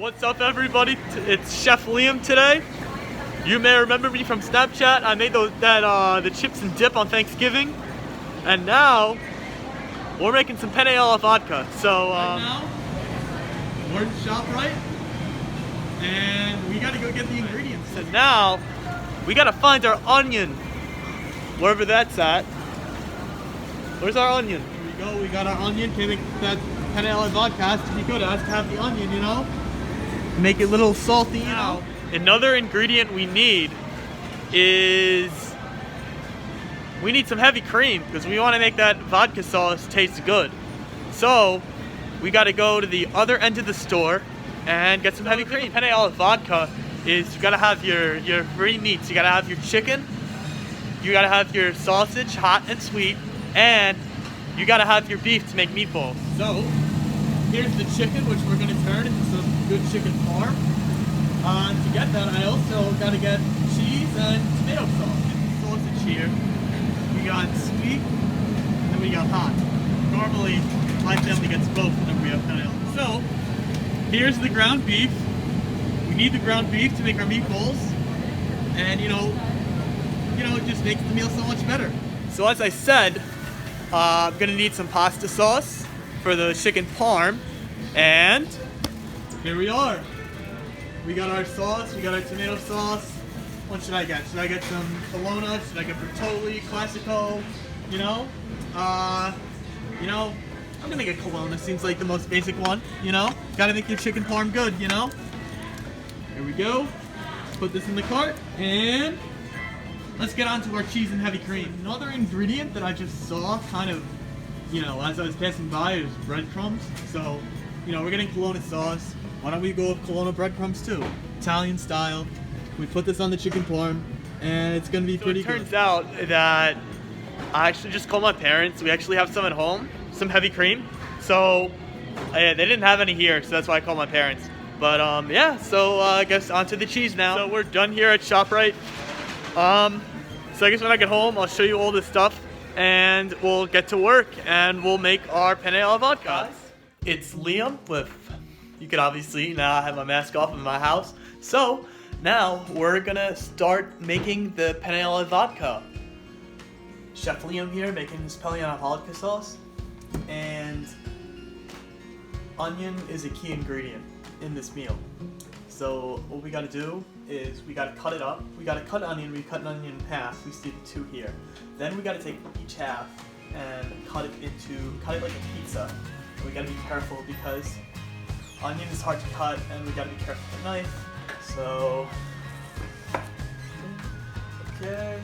What's up, everybody? It's Chef Liam today. You may remember me from Snapchat. I made the chips and dip on Thanksgiving, and now we're making some Penne Ala Vodka. So right now we're in ShopRite, and we gotta go get the ingredients. So now we gotta find our onion, wherever that's at. Where's our onion? Here we go. We got our onion. Can't make that Penne Ala Vodka has to be good. It has to have the onion, you know. Make it a little salty, you know. Another ingredient we need is we need some heavy cream because we want to make that vodka sauce taste good. So we got to go to the other end of the store and get some heavy cream. Penne Ala Vodka is you got to have your three meats. You got to have your chicken, you got to have your sausage, hot and sweet, and you got to have your beef to make meatballs. So here's the chicken, which we're going to turn into some good chicken parm. To get that, I also got to get cheese and tomato sauce. The sausage here, we got sweet and we got hot. Normally, my family gets both whenever we have Penne Ala. So here's the ground beef. We need the ground beef to make our meatballs, and you know, it just makes the meal so much better. So as I said, I'm gonna need some pasta sauce for the chicken parm, and here we are. We got our sauce, we got our tomato sauce. What should I get? Should I get some Bologna? Should I get Bertolli, Classico? I'm gonna get Colonna. Seems like the most basic one, Gotta make your chicken parm good, Here we go. Put this in the cart, and let's get on to our cheese and heavy cream. Another ingredient that I just saw kind of, as I was passing by is breadcrumbs. So, we're getting Colonna sauce. Why don't we go with Colonna breadcrumbs too? Italian style. We put this on the chicken parm, and it's gonna be pretty good. It turns out that I actually just called my parents. We actually have some at home, some heavy cream. So, they didn't have any here, so that's why I called my parents. But yeah, so I guess onto the cheese now. So we're done here at ShopRite. So I guess when I get home, I'll show you all this stuff, and we'll get to work, and we'll make our Penne Ala Vodka. It's Liam with, you can obviously now have my mask off in my house. So now we're gonna start making the Penne Ala Vodka. Chef Liam here making this Penne Ala Vodka sauce, and onion is a key ingredient in this meal. So what we gotta do is we gotta cut it up. We gotta cut onion. We cut an onion in half. We see the two here. Then we gotta take each half and cut it like a pizza. And we gotta be careful because onion is hard to cut, and we gotta be careful with the knife. So, okay.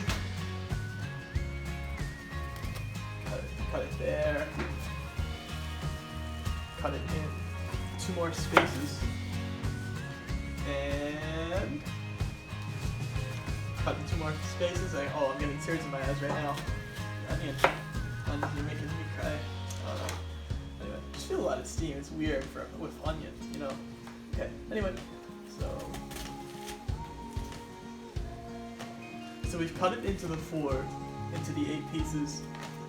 Cut it there. Cut it in 2 more spaces. And cut in 2 more spaces. I'm getting tears in my eyes right now. Onion, you're making me cry. Anyway, I just feel a lot of steam. It's weird with onion, Okay. Anyway, so we've cut it into the 8 pieces,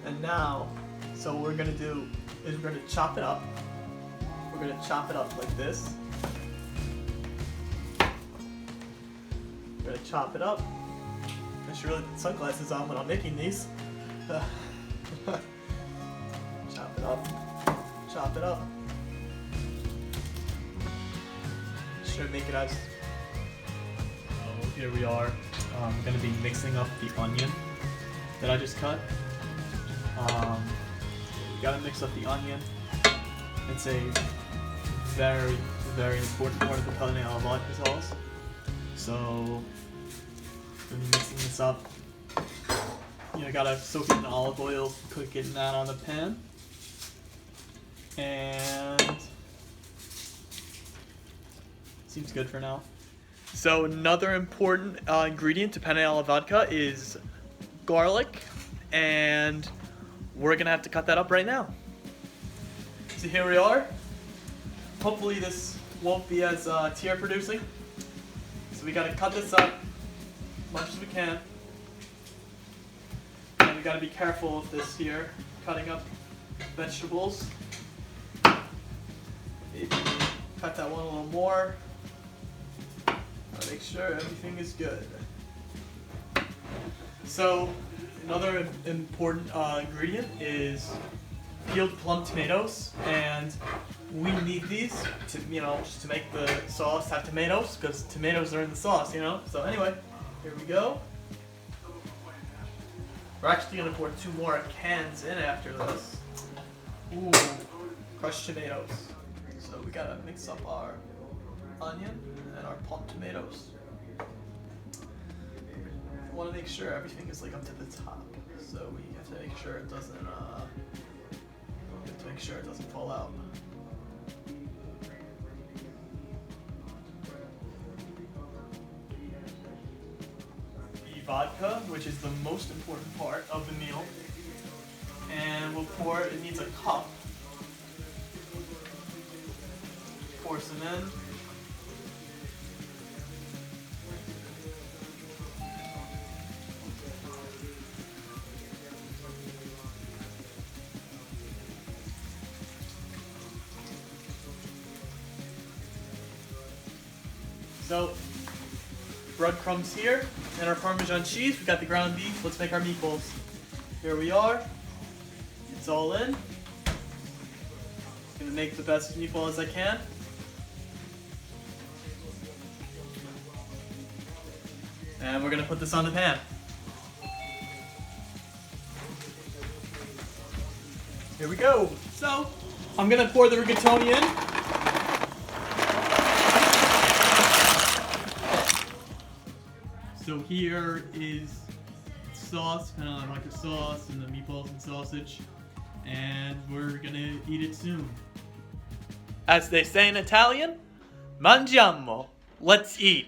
and now, so what we're gonna do is we're gonna chop it up. We're gonna chop it up like this. We're gonna chop it up. I should really put sunglasses on when I'm making these. Chop it up. Chop it up. Should make it as. Here we are. I'm gonna be mixing up the onion that I just cut. We gotta mix up the onion. It's a very, very important part of the Penne Ala Vodka sauce. So, I'm gonna be mixing this up. Gotta soak it in olive oil, cook it in that on the pan. And seems good for now. So another important ingredient to Penne Ala Vodka is garlic, and we're gonna have to cut that up right now. So here we are. Hopefully this won't be as tear producing. So we gotta cut this up as much as we can. And we gotta be careful of this here, cutting up vegetables. Maybe cut that one a little more. I'll make sure everything is good. So, another important ingredient is peeled plum tomatoes, and we need these to, just to make the sauce have tomatoes, because tomatoes are in the sauce, So anyway, here we go. We're actually gonna pour 2 more cans in after this. Ooh, crushed tomatoes. So we gotta mix up our onion and our plum tomatoes. We want to make sure everything is like up to the top, so we have to make sure it doesn't. Fall out. The vodka, which is the most important part of the meal, and we'll pour. It needs a cup. Pour some in. So, breadcrumbs here, and our Parmesan cheese. We got the ground beef. Let's make our meatballs. Here we are. It's all in. Gonna make the best meatballs I can. And we're gonna put this on the pan. Here we go. So, I'm gonna pour the rigatoni in. So here is sauce, kind of like the sauce and the meatballs and sausage, and we're gonna eat it soon. As they say in Italian, mangiamo. Let's eat.